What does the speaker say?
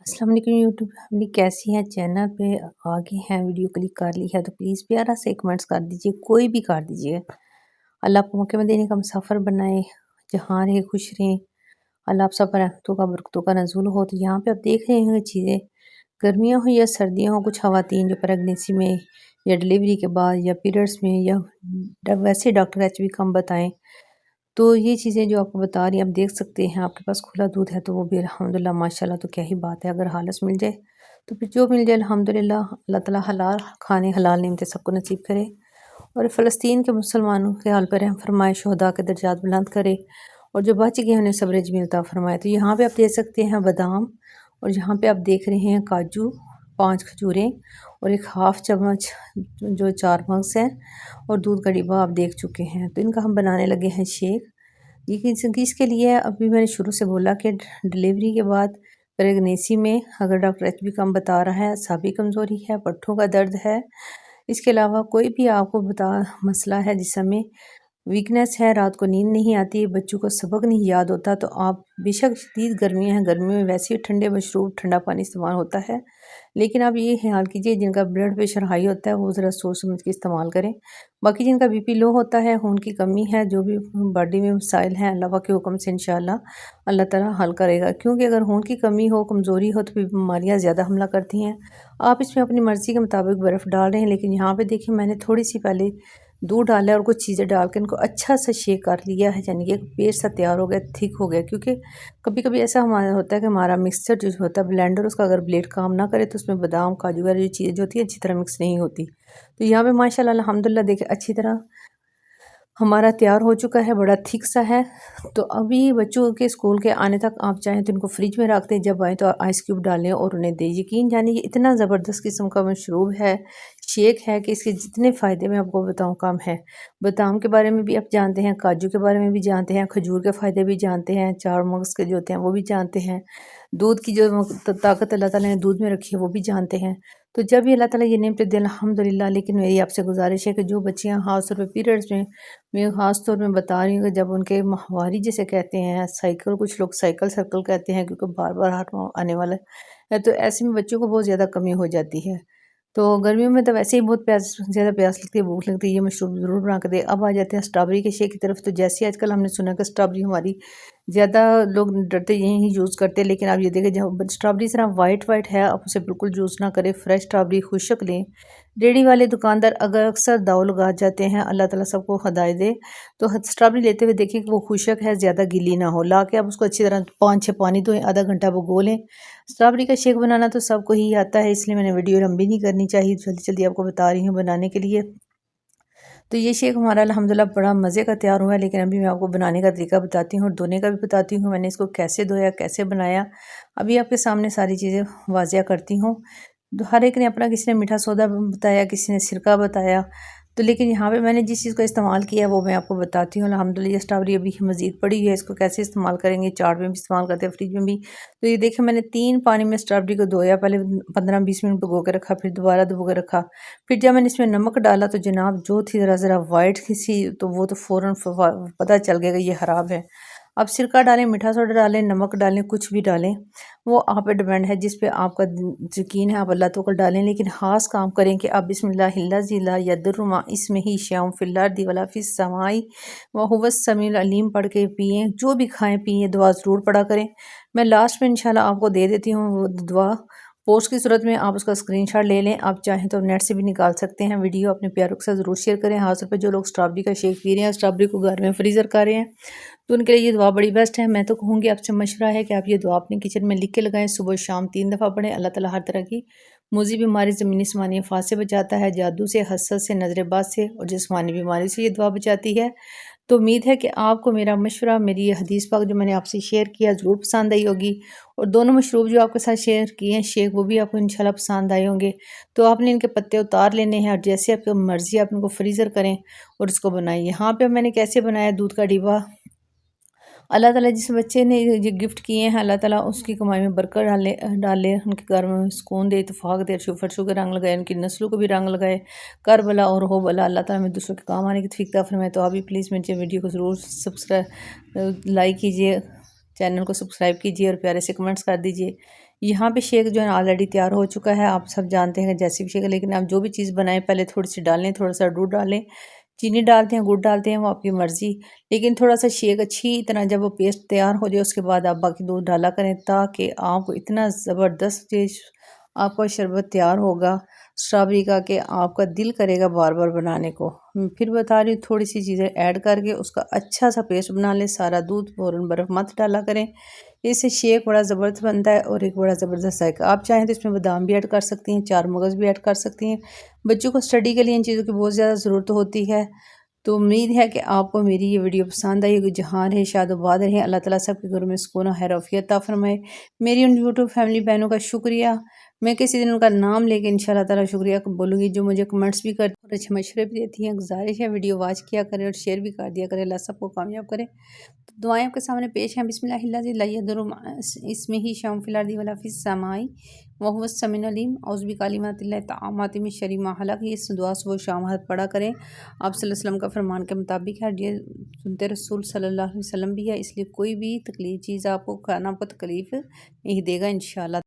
अस्सलाम वालेकुम YouTube family, कैसी हैं? चैनल पे आगे हैं, वीडियो क्लिक कर ली है तो प्लीज़ प्यारा से कमेंट्स कर दीजिए, कोई भी कर दीजिए। अल्लाह आपको मौके में देने का मुसाफिर बनाए, जहाँ रहे खुश रहें। अल्लाह आप सब पर रहमतों का बरकतों का नज़ूल हो। तो यहाँ पे आप देख रहे हैं चीज़ें, गर्मियाँ हो या सर्दियाँ हो, कुछ ख़वातीन जो प्रेगनेंसी में या डिलीवरी के बाद या पीरियड्स में या वैसे डॉक्टर एचबी कम बताएं, तो ये चीज़ें जो आपको बता रही हैं आप देख सकते हैं। आपके पास खुला दूध है तो वो भी अल्हम्दुलिल्लाह माशाल्लाह, तो क्या ही बात है। अगर हालस मिल जाए तो फिर जो मिल जाए अल्हम्दुलिल्लाह। अल्लाह ताला हलाल खाने हलाल नेमतें सबको नसीब करे और फ़लस्तीन के मुसलमानों के हाल पर रहम फरमाए, शुहदा के दर्जात बुलंद करे और जो बच गए उन्हें सब्र जमील अता फरमाए। तो यहाँ पे आप देख सकते हैं बादाम, और यहाँ पे आप देख रहे हैं काजू, 5 खजूरें और एक हाफ़ चम्मच जो 4 मग्स हैं और दूध का डिब्बा आप देख चुके हैं। तो इनका हम बनाने लगे हैं शेक। ये किसके लिए है? अभी मैंने शुरू से बोला कि डिलीवरी के बाद प्रेगनेंसी में अगर डॉक्टर एचबी कम बता रहा है, साबी कमज़ोरी है, पट्ठों का दर्द है, इसके अलावा कोई भी आपको मसला है जिसमें वीकनेस है, रात को नींद नहीं आती, बच्चों को सबक नहीं याद होता, तो आप बेशक शदीद गर्मियाँ हैं, गर्मियों में वैसे ही ठंडे मशरूब ठंडा पानी इस्तेमाल होता है, लेकिन आप ये ख्याल कीजिए जिनका ब्लड प्रेशर हाई होता है वो ज़रा सोच समझ के इस्तेमाल करें। बाकी जिनका बीपी लो होता है, खून की कमी है, जो भी बॉडी में मसाइल हैं, अल्लाह के हुक्म से इंशाअल्लाह अल्लाह ताला हल करेगा। क्योंकि अगर खून की कमी हो, कमज़ोरी हो तो फिर बीमारियाँ ज़्यादा हमला करती हैं। आप इसमें अपनी मर्ज़ी के मुताबिक बर्फ़ डाल रहे हैं, लेकिन यहाँ पे देखिए मैंने थोड़ी सी पहले दूध डाला है और कुछ चीज़ें डाल के इनको अच्छा सा शेक कर लिया है, यानी कि एक पेस्ट सा तैयार हो गया, थिक हो गया। क्योंकि कभी-कभी ऐसा हमारा होता है कि हमारा मिक्सचर जो होता है ब्लेंडर, उसका अगर ब्लेड काम ना करे तो उसमें बादाम, काजू वगैरह जो चीज़ें जो होती है अच्छी तरह मिक्स नहीं होती। तो यहाँ पे माशाल्लाह अल्हम्दुलिल्लाह देखिए अच्छी तरह हमारा तैयार हो चुका है, बड़ा थिक सा है। तो अभी बच्चों के स्कूल के आने तक आप चाहें तो इनको फ्रिज में रख दें, जब आएँ तो आइस क्यूब डालें और उन्हें दें। यकीन जानिए ये इतना ज़बरदस्त किस्म का मशरूब है, शेक है कि इसके जितने फ़ायदे मैं आपको बताऊँ कम है। बादाम के बारे में भी आप जानते हैं, काजू के बारे में भी जानते हैं, खजूर के फ़ायदे भी जानते हैं, 4 मगज़ के जो होते हैं वो भी जानते हैं। दूध की जो ताकत अल्लाह ताला ने दूध में रखी है वो भी जानते हैं। तो जब भी अल्लाह ताला ये नेमतें दे अल्हम्दुलिल्लाह। लेकिन मेरी आपसे गुज़ारिश है कि जो बच्चियाँ ख़ास तौर पे पीरियड्स में, मैं ख़ास तौर में बता रही हूँ कि जब उनके माहवारी जिसे कहते हैं, साइकिल, कुछ लोग साइकिल सर्कल कहते हैं क्योंकि बार-बार हाथ में आने वाला है, तो ऐसे में बच्चों को बहुत ज़्यादा कमी हो जाती है। तो गर्मियों में तो वैसे ही बहुत ज़्यादा प्यास लगती है, भूख लगती है, ये मशरूब ज़रूर बना के दें। अब आ जाते हैं स्ट्रॉबेरी के शेक की तरफ। तो जैसे आजकल हमने सुना कि स्ट्रॉबेरी हमारी ज़्यादा लोग डरते यही यूज़ करते हैं, लेकिन आप ये देखें जब स्ट्रॉबेरी सिर्फ वाइट है, आप उसे बिल्कुल यूज़ ना करें, फ्रेश स्ट्रॉबेरी खुशक लें। रेडी वाले दुकानदार अगर अक्सर दाव लगा जाते हैं, अल्लाह ताला सबको हिदायत दे, तो स्ट्रॉबेरी लेते हुए देखिए कि वो खुशक है, ज़्यादा गीली ना हो। ला के आप उसको अच्छी तरह 5-6 पानी धोएं, आधा घंटा भिगो लें। स्ट्रॉबेरी का शेक बनाना तो सबको ही आता है, इसलिए मैंने वीडियो लंबी नहीं करनी चाहिए, जल्दी-जल्दी आपको बता रही हूँ बनाने के लिए। तो ये शेक हमारा अल्हम्दुलिल्लाह बड़ा मज़े का तैयार हुआ है, लेकिन अभी मैं आपको बनाने का तरीका बताती हूँ और धोने का भी बताती हूँ, मैंने इसको कैसे धोया, कैसे बनाया। अभी आपके सामने सारी चीज़ें वाज़िया करती हूँ। तो हर एक ने अपना, किसी ने मीठा सोडा बताया, किसी ने सिरका बताया। तो लेकिन यहाँ पे मैंने जिस चीज़ का इस्तेमाल किया है वो मैं आपको बताती हूँ। अल्हम्दुलिल्लाह ये स्ट्रॉबेरी अभी मज़ीद पड़ी हुई है, इसको कैसे इस्तेमाल करेंगे, चाट में भी इस्तेमाल करते हैं, फ्रिज में भी। तो ये देखिए मैंने 3 पानी में स्ट्रॉबेरी को धोया, पहले 15-20 मिनट भिगो के रखा, फिर दोबारा भिगो के रखा। फिर जब मैंने इसमें नमक डाला तो जनाब जो थी ज़रा वाइट सी, तो वो तो फ़ौरन पता चल गया कि ये ख़राब है। अब सिरका डालें, मीठा सोडा डालें, नमक डालें, कुछ भी डालें, वो आप पे डिपेंड है, जिस पे आपका यकीन है आप अल्लाह तो कर डालें। लेकिन ख़ास काम करें कि आप बिस्मिल्लाहिल्लज़ी यदुर्रुमा इस्मिही शयउन फिल अर्दि वला फिस समाई व हुवस समीउल अलीम पढ़ के पिएँ। जो भी खाएँ पिएँ, दुआ ज़रूर पढ़ा करें। मैं लास्ट में इंशाल्लाह आपको दे देती हूँ वो दुआ। पोस्ट की सूरत में आप उसका स्क्रीनशॉट ले लें, आप चाहें तो नेट से भी निकाल सकते हैं। वीडियो अपने प्यारों के साथ ज़रूर शेयर करें। ख़ास तौर पे जो लोग स्ट्रॉबेरी का शेक पी रहे हैं, स्ट्रॉबेरी को घर में फ्रीज़र कर रहे हैं, तो उनके लिए ये दुआ बड़ी बेस्ट है। मैं तो कहूँगी, आपसे मशवरा है कि आप ये दुआ अपने किचन में लिख के लगाएं, सुबह शाम 3 दफ़ा पढ़ें। अल्लाह ताला हर तरह की मुज़ी बीमारी, ज़मीनी आसमानी आफ़ात से बचाता है, जादू से, हसद से, नज़र-ए-बद से और जिस्मानी बीमारी से ये दुआ बचाती है। तो उम्मीद है कि आपको मेरा मशवरा, मेरी ये हदीस पाक जो मैंने आपसे शेयर किया, ज़रूर पसंद आई होगी। और दोनों मशरूब जो आपके साथ शेयर किए हैं शेक, वो भी आपको इंशाल्लाह पसंद आए होंगे। तो आपने इनके पत्ते उतार लेने हैं और जैसे आपकी मर्ज़ी आप इनको फ्रीज़र करें और इसको बनाइए। यहाँ पे मैंने कैसे बनाया, दूध का डिब्बा। अल्लाह ताला जिस बच्चे ने ये गिफ्ट किए हैं, अल्लाह ताला उसकी कमाई में बरकत डाले, उनके घर में सुकून दे, इत्तेफाक दे, शुगर रंग लगाए, उनकी नस्लों को भी रंग लगाए, कर भला और हो भला। अल्लाह ताला में दूसरों के काम आने की तौफीक अता फरमाए। तो आप भी प्लीज़ मेरे वीडियो को ज़रूर लाइक कीजिए, चैनल को सब्सक्राइब कीजिए और प्यारे से कमेंट्स कर दीजिए। यहाँ पे शेक जो है ऑलरेडी तैयार हो चुका है। आप सब जानते हैं जैसे भी शेक, लेकिन आप जो भी चीज़ बनाएं पहले थोड़ी सी डालें, थोड़ा सा दूध डालें, चीनी डालते हैं, गुड़ डालते हैं, वो आपकी मर्ज़ी। लेकिन थोड़ा सा शेक अच्छी तरह जब वो पेस्ट तैयार हो जाए उसके बाद आप बाकी दूध डाला करें, ताकि आपको इतना ज़बरदस्त आपका शरबत तैयार होगा स्ट्रॉबेरी का कि आपका दिल करेगा बार बार बनाने को। फिर बता रही हूँ, थोड़ी सी चीज़ें ऐड करके उसका अच्छा सा पेस्ट बना लें। सारा दूध फ़ौरन बर्फ़ मत डाला करें, इससे शेक बड़ा ज़बरदस्त बनता है और एक बड़ा ज़बरदस्त जायका। आप चाहें तो इसमें बादाम भी ऐड कर सकती हैं, चार मगज़ भी ऐड कर सकती हैं। बच्चों को स्टडी के लिए इन चीज़ों की बहुत ज़्यादा ज़रूरत होती है। तो उम्मीद है कि आपको मेरी ये वीडियो पसंद आई होगी। जहाँ रहे शादोबाद रहें, अल्लाह ताला सबके घरों में सुकून और खैर अता फरमाए। मेरी उन यूट्यूब फैमिली बहनों का शुक्रिया। मैं किसी दिन उनका नाम लेके इंशाल्लाह ताला शुक्रिया बोलूँगी, जो मुझे कमेंट्स भी करती हैं और अच्छे मशवरे भी देती हैं। गुजारिश है वीडियो वॉच किया करें और शेयर भी कर दिया करें। अल्लाह सबको कामयाब करे। तो दुआएं आपके सामने पेश हैं। बिस्मिल्लाहिर्रहमानिर्रहीम ला यदुरु इसमें ही शौम फिल अर्दि वला फिस समाई व हुवस समीउल अलीम औज़ु बिकलिमातिल्लाहि ताम्माति मिन शर्रि मा खलक़। ये दुआ सुबह शाम हर पढ़ा करें। आप सल्लल्लाहु अलैहि वसल्लम का फरमान के मुताबिक है। ये सुनते रसूल सल्लल्लाहु अलैहि वसल्लम भी है, इसलिए कोई भी तकलीफ चीज़ आपको खाना आपको तकलीफ़ नहीं देगा इंशाअल्लाह।